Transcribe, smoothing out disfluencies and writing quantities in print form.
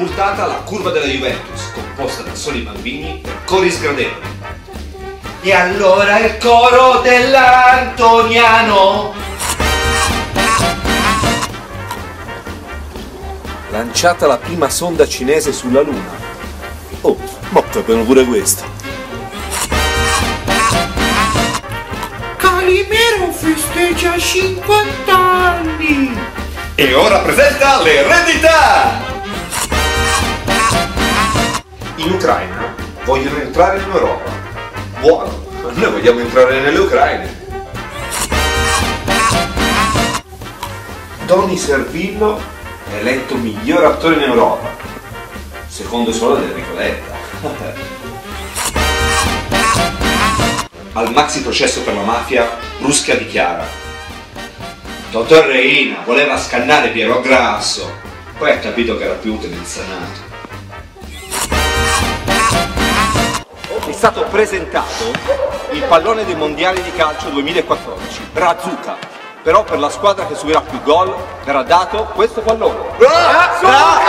multata la curva della Juventus, composta da soli bambini e cori sgradevoli. E allora il coro dell'Antoniano. Lanciata la prima sonda cinese sulla Luna. Oh, ma sappiamo pure questo. Calimero festeggia 50 anni. E ora presenta l'eredità! In Ucraina vogliono entrare in Europa. Buono, noi vogliamo entrare nelle Ucraine. Tony Servillo è eletto miglior attore in Europa, secondo solo ad Enrico Letta. Al maxi processo per la mafia, Brusca dichiara: Dottor Reina voleva scannare Piero Grasso, poi ha capito che era più utile il Senato. È stato presentato il pallone dei mondiali di calcio 2014, Brazuca. Però per la squadra che subirà più gol verrà dato questo pallone. Brazuca!